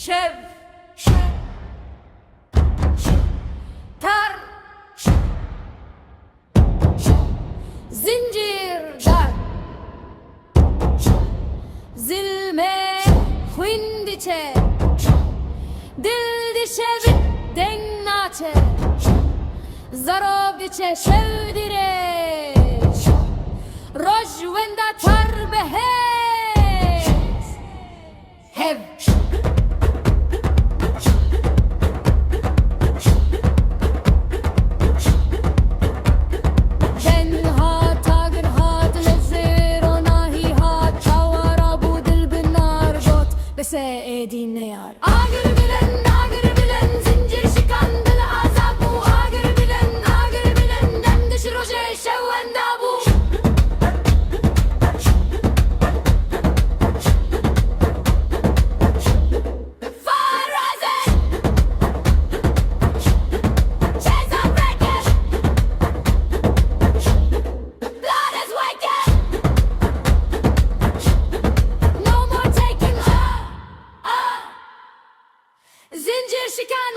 شب تر zincir dar zilme huyndiçe dil dişe dennaçe zarobiçe şevdire rojvenda tar behez hev Edin ne yar? Agır bilen, zincir şikandılı azab bu. Agır bilen, dem dışı roje şevvenda bu. Faraze Ceza breaker Blood is wicked No more taking zincir şikan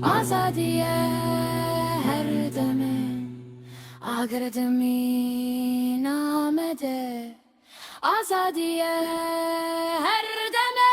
Azadiye her deme Agredemi namede Azadiye her deme